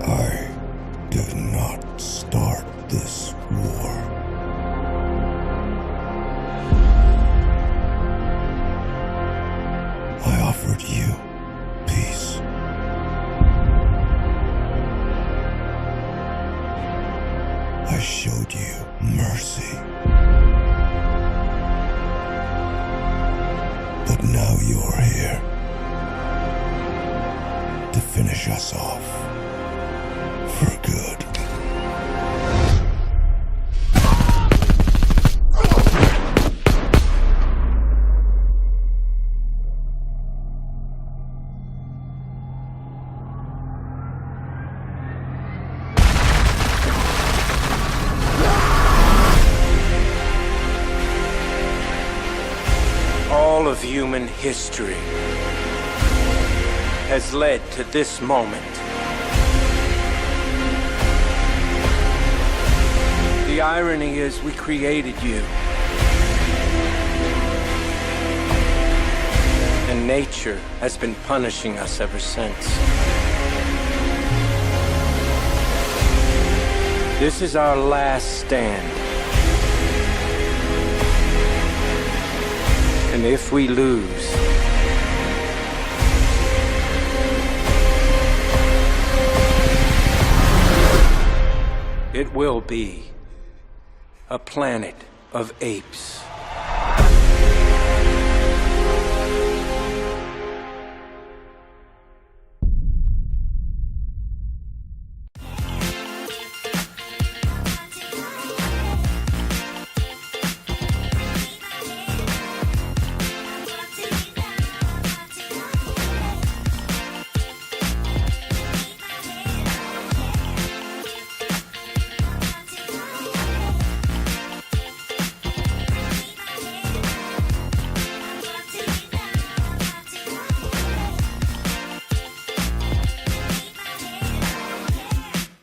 I did not start this war. I offered you peace. I showed you mercy. But now you're here to finish us off for good. All of human history has led to this moment. The irony is we created you. And nature has been punishing us ever since. This is our last stand. And if we lose, it will be a planet of apes.